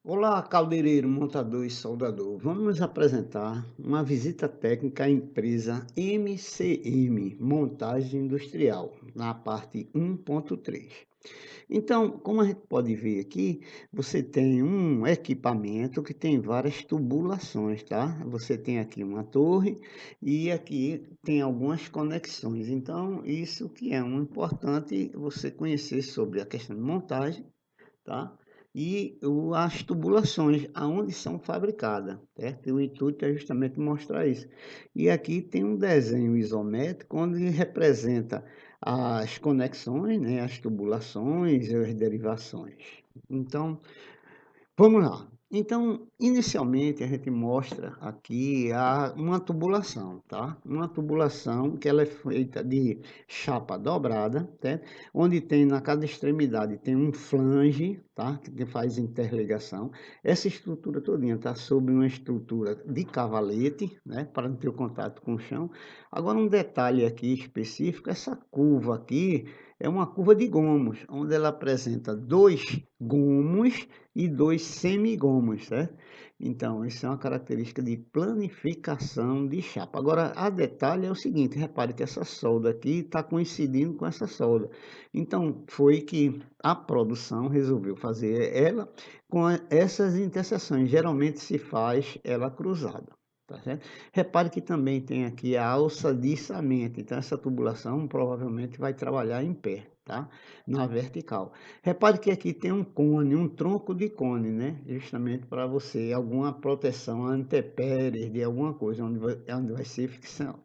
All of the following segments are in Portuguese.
Olá, caldeireiro, montador e soldador. Vamos nos apresentar uma visita técnica à empresa MCM, Montagem Industrial, na parte 1.3. Então, como a gente pode ver aqui, você tem um equipamento que tem várias tubulações, tá? Você tem aqui uma torre e aqui tem algumas conexões. Então, isso que é um importante você conhecer sobre a questão de montagem, tá? E as tubulações, aonde são fabricadas, certo? E o intuito é justamente mostrar isso. E aqui tem um desenho isométrico onde representa as conexões, né, as tubulações e as derivações. Então, vamos lá. Então, inicialmente a gente mostra aqui uma tubulação, tá? Uma tubulação que ela é feita de chapa dobrada, certo? Onde tem na cada extremidade tem um flange, tá? Que faz interligação. Essa estrutura todinha está sobre uma estrutura de cavalete, né? Para não ter o contato com o chão. Agora um detalhe aqui específico, essa curva aqui é uma curva de gomos, onde ela apresenta dois gomos e dois semigomos, certo? Então, isso é uma característica de planificação de chapa. Agora, a detalhe é o seguinte, repare que essa solda aqui está coincidindo com essa solda. Então, foi que a produção resolveu fazer ela com essas interseções. Geralmente se faz ela cruzada. Tá certo? Repare que também tem aqui a alça de içamento, então essa tubulação provavelmente vai trabalhar em pé, tá? Na vertical. Repare que aqui tem um cone, um tronco de cone, né? Justamente para você, alguma proteção antepéries de alguma coisa, onde vai ser fricção.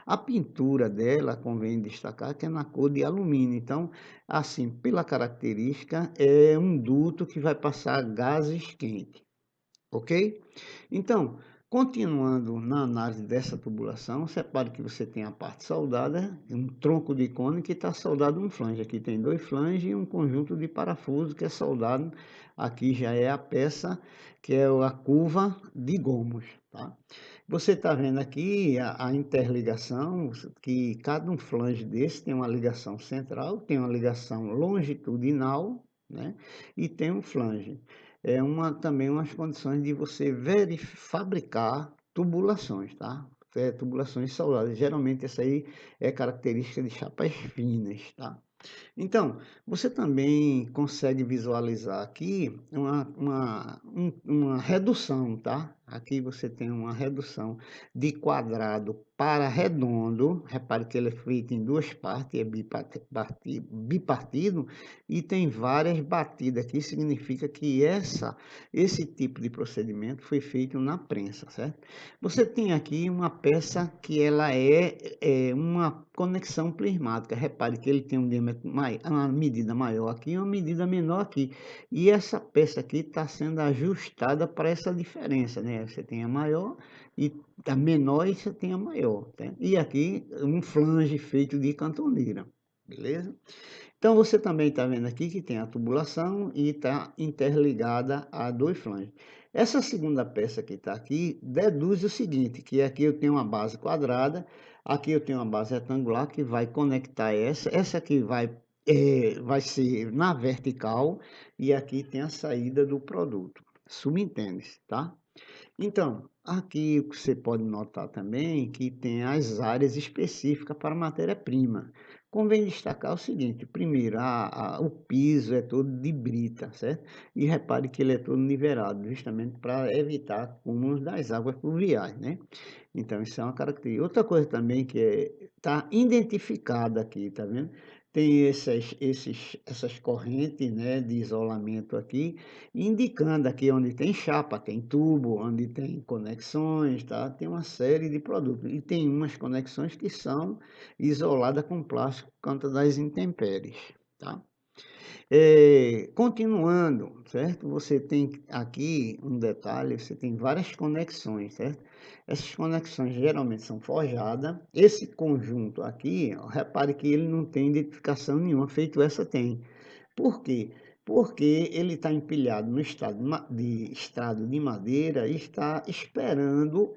A pintura dela, convém destacar que é na cor de alumínio, então, assim, pela característica, é um duto que vai passar gases quentes, ok? Então, continuando na análise dessa tubulação, separe que você tem a parte soldada, um tronco de cone que está soldado um flange. Aqui tem dois flanges e um conjunto de parafuso que é soldado. Aqui já é a peça que é a curva de gomos, tá? Você está vendo aqui a interligação, que cada um flange desse tem uma ligação central, tem uma ligação longitudinal, né? E tem um flange também umas condições de você fabricar tubulações, tá? Tubulações soldadas. Geralmente essa aí é característica de chapas finas, tá? Então, você também consegue visualizar aqui uma redução, tá? Aqui você tem uma redução de quadrado para redondo. Repare que ele é feito em duas partes, é bipartido, e tem várias batidas aqui. Significa que esse tipo de procedimento foi feito na prensa, certo? Você tem aqui uma peça que ela é uma conexão prismática. Repare que ele tem um diâmetro uma medida maior aqui e uma medida menor aqui. E essa peça aqui está sendo ajustada para essa diferença, né? Você tem a maior e a menor e você tem a maior, tá? E aqui um flange feito de cantoneira, beleza? Então você também está vendo aqui que tem a tubulação e está interligada a dois flanges. Essa segunda peça que está aqui deduz o seguinte, que aqui eu tenho uma base quadrada, aqui eu tenho uma base retangular que vai conectar essa aqui vai ser na vertical e aqui tem a saída do produto. Subentende-se, tá? Então, aqui você pode notar também que tem as áreas específicas para matéria-prima. Convém destacar o seguinte, primeiro, o piso é todo de brita, certo? E repare que ele é todo nivelado, justamente para evitar acúmulos das águas pluviais, né? Então, isso é uma característica. Outra coisa também que está identificada aqui, tá vendo? Tem essas correntes, né, de isolamento aqui, indicando aqui onde tem chapa, tem tubo, onde tem conexões, tá? Tem uma série de produtos. E tem umas conexões que são isoladas com plástico por conta das intempéries, tá? Continuando, certo? Você tem aqui um detalhe, você tem várias conexões, certo? Essas conexões geralmente são forjadas. Esse conjunto aqui, ó, repare que ele não tem identificação nenhuma, feito essa tem. Por quê? Porque ele está empilhado no estrado de madeira e está esperando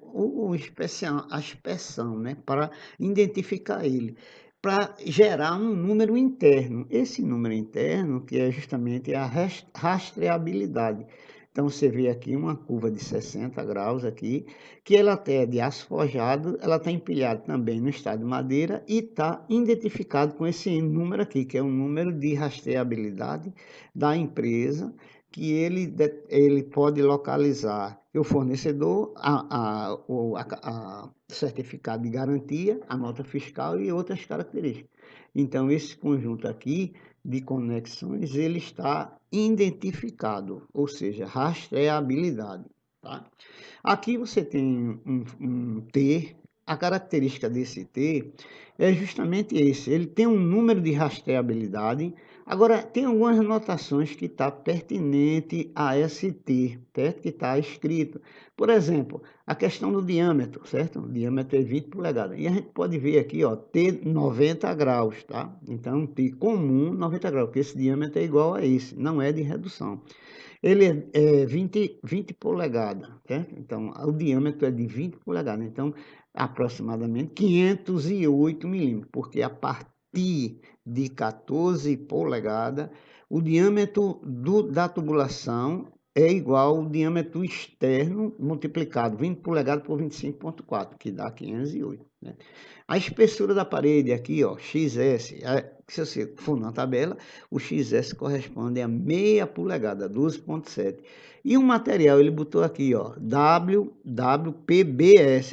a inspeção, né? Para identificar ele, para gerar um número interno. Esse número interno, que é justamente a rastreabilidade. Então, você vê aqui uma curva de 60 graus aqui, que ela até é de aço forjado, ela está empilhada também no estado de madeira e está identificado com esse número aqui, que é um número de rastreabilidade da empresa, que ele pode localizar o fornecedor, o certificado de garantia, a nota fiscal e outras características. Então, esse conjunto aqui de conexões, ele está identificado, ou seja, rastreabilidade, tá? Aqui você tem um T, a característica desse T é justamente esse, ele tem um número de rastreabilidade. Agora, tem algumas anotações que está pertinente a esse T, certo? Que está escrito. Por exemplo, a questão do diâmetro, certo? O diâmetro é 20 polegadas. E a gente pode ver aqui, ó, T 90 graus, tá? Então, T comum 90 graus, porque esse diâmetro é igual a esse, não é de redução. Ele é 20 polegadas, certo? Então, o diâmetro é de 20 polegadas. Então, aproximadamente 508 milímetros, porque a partir de 14 polegadas, o diâmetro da tubulação é igual ao diâmetro externo multiplicado 20 polegadas por 25,4, que dá 508, né? A espessura da parede aqui, ó, XS, se você for na tabela, o XS corresponde a meia polegada, 12,7. E o material, ele botou aqui, ó, WWPBS.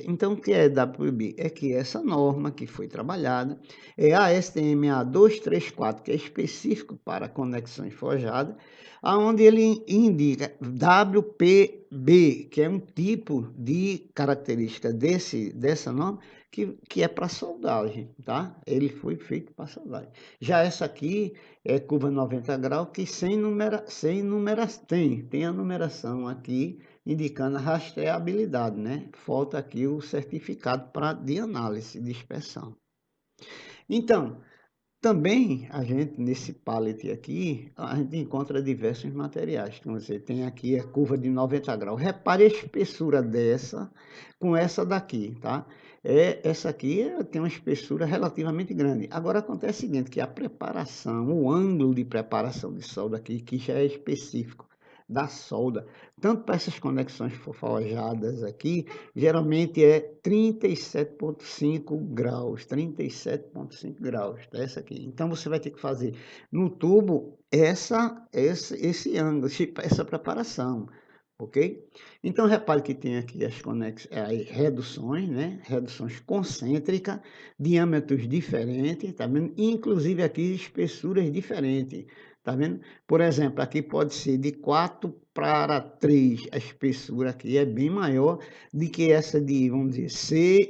Então, o que é WPB? É que essa norma que foi trabalhada é a ASTM A234, que é específico para conexões forjadas, aonde ele indica WPB, que é um tipo de característica dessa norma, que é para soldagem, tá? Ele foi feito para soldagem. Já essa aqui é curva 90 graus, que tem a numeração aqui, indicando a rastreabilidade, né? Falta aqui o certificado de análise de inspeção. Então, também a gente, nesse pallet aqui, a gente encontra diversos materiais. Então, você tem aqui a curva de 90 graus. Repare a espessura dessa com essa daqui, tá? Essa aqui tem uma espessura relativamente grande. Agora, acontece o seguinte, que a preparação, o ângulo de preparação de solda aqui, que já é específico da solda, tanto para essas conexões forjadas aqui, geralmente é 37,5 graus, 37,5 graus, tá? Essa aqui. Então, você vai ter que fazer no tubo esse ângulo, essa preparação, ok? Então, repare que tem aqui as reduções, né? Reduções concêntricas, diâmetros diferentes, tá vendo? Inclusive aqui espessuras diferentes, tá vendo? Por exemplo, aqui pode ser de 4 para 3, a espessura aqui é bem maior do que essa de, vamos dizer,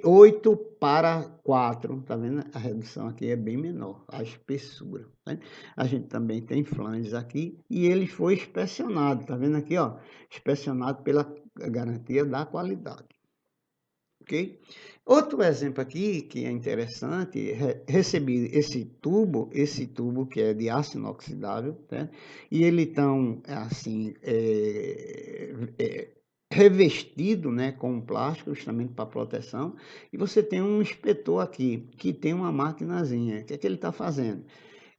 C8 para 4, tá vendo? A redução aqui é bem menor, a espessura, tá? A gente também tem flanges aqui e ele foi inspecionado, tá vendo aqui, ó? Inspecionado pela garantia da qualidade. Ok? Outro exemplo aqui que é interessante, recebi esse tubo que é de aço inoxidável, né? E ele tão assim revestido, né, com plástico justamente para proteção. E você tem um inspetor aqui que tem uma maquinazinha. O que é que ele está fazendo?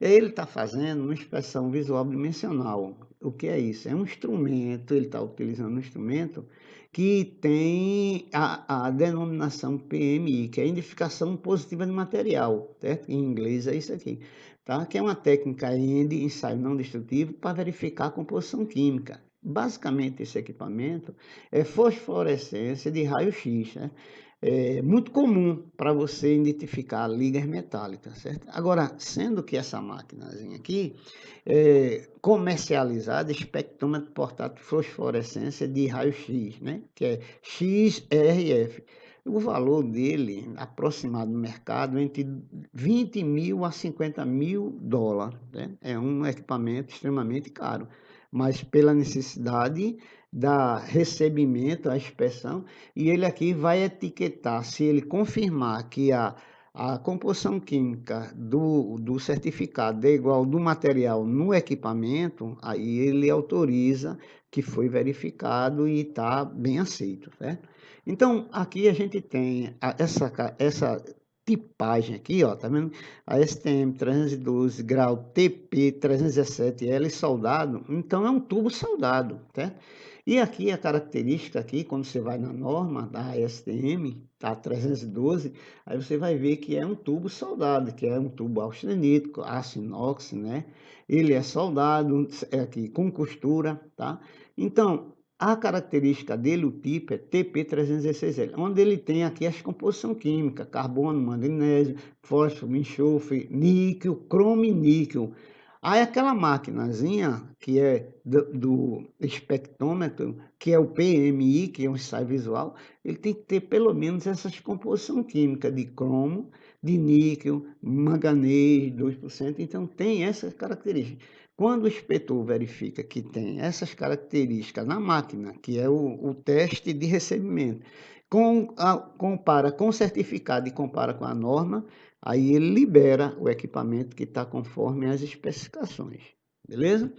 Ele está fazendo uma inspeção visual dimensional. O que é isso? É um instrumento, ele está utilizando um instrumento que tem a denominação PMI, que é a identificação positiva de material, certo? Em inglês é isso aqui, tá? Que é uma técnica END, ensaio não destrutivo, para verificar a composição química. Basicamente, esse equipamento é fosforescência de raio-x, né? É muito comum para você identificar ligas metálicas, certo? Agora, sendo que essa maquinazinha aqui é comercializada, espectrômetro portátil de fosforescência de raio-x, né? Que é XRF. O valor dele, aproximado no mercado, entre 20 mil a 50 mil dólares, né? É um equipamento extremamente caro, mas pela necessidade da recebimento, a inspeção, e ele aqui vai etiquetar, se ele confirmar que a composição química do certificado é igual do material no equipamento, aí ele autoriza que foi verificado e está bem aceito, certo? Então, aqui a gente tem essa tipagem aqui, ó, tá vendo? A STM 312 grau TP 317L soldado, então é um tubo soldado, certo? E aqui a característica aqui, quando você vai na norma da ASTM, tá 312, aí você vai ver que é um tubo soldado, que é um tubo austenítico, aço inox, né? Ele é soldado, é aqui com costura, tá? Então, a característica dele, o tipo é TP316L, onde ele tem aqui as composição química, carbono, magnésio, fósforo, enxofre, níquel, cromo e níquel. Aí aquela maquinazinha que é do espectrômetro, que é o PMI, que é um ensaio visual, ele tem que ter pelo menos essas composição química de cromo, de níquel, manganês, 2%, então tem essas características. Quando o inspetor verifica que tem essas características na máquina, que é o teste de recebimento, compara com o certificado e compara com a norma, aí ele libera o equipamento que está conforme as especificações, beleza?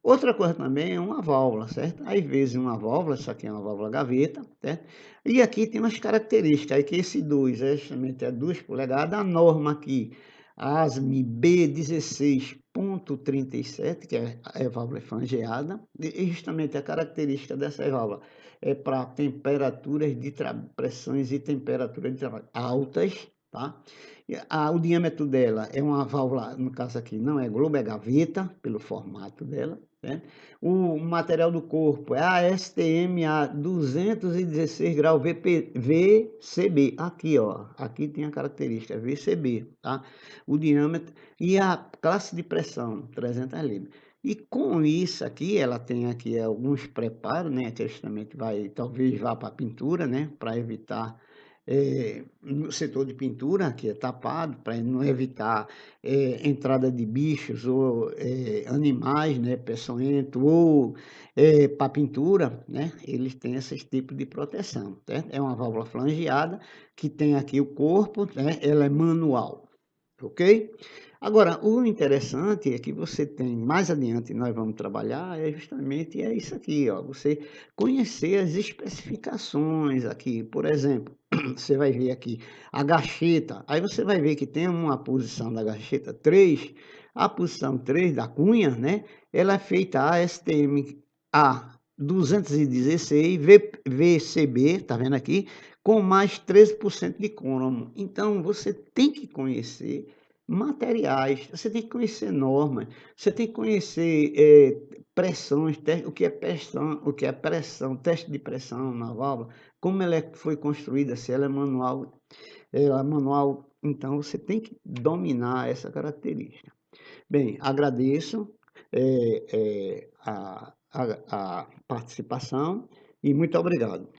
Outra coisa também é uma válvula, certo? Às vezes uma válvula, isso aqui é uma válvula gaveta, certo? E aqui tem umas características, aí que esse 2 é justamente 2 polegadas, a norma aqui, a ASME B16.37, que é válvula frangeada, e justamente a característica dessa válvula é para temperaturas de pressões e temperaturas de trabalho altas, tá? O diâmetro dela é uma válvula, no caso aqui, não é globo, é gaveta, pelo formato dela, né? O material do corpo é a STMA 216 graus VCB. Aqui, ó, aqui tem a característica VCB, tá? O diâmetro e a classe de pressão, 300 libras. E com isso aqui, ela tem aqui alguns preparos, né? Que justamente talvez vá para a pintura, né? Para evitar no setor de pintura, que é tapado, para não evitar entrada de bichos ou animais, né, peçonhentos, ou para pintura, né, eles têm esse tipo de proteção, certo? É uma válvula flangeada, que tem aqui o corpo, né, ela é manual, ok? Agora, o interessante é que você tem, mais adiante nós vamos trabalhar, é justamente isso aqui, ó, você conhecer as especificações aqui, por exemplo, você vai ver aqui a gacheta, aí você vai ver que tem uma posição da gacheta 3, a posição 3 da cunha, né, ela é feita ASTM A 216 VCB, tá vendo aqui, com mais 13% de cromo. Então, você tem que conhecer materiais, você tem que conhecer normas, você tem que conhecer pressões, o que é pressão, teste de pressão na válvula, como ela foi construída, se ela é manual, então você tem que dominar essa característica. Bem, agradeço a participação e muito obrigado.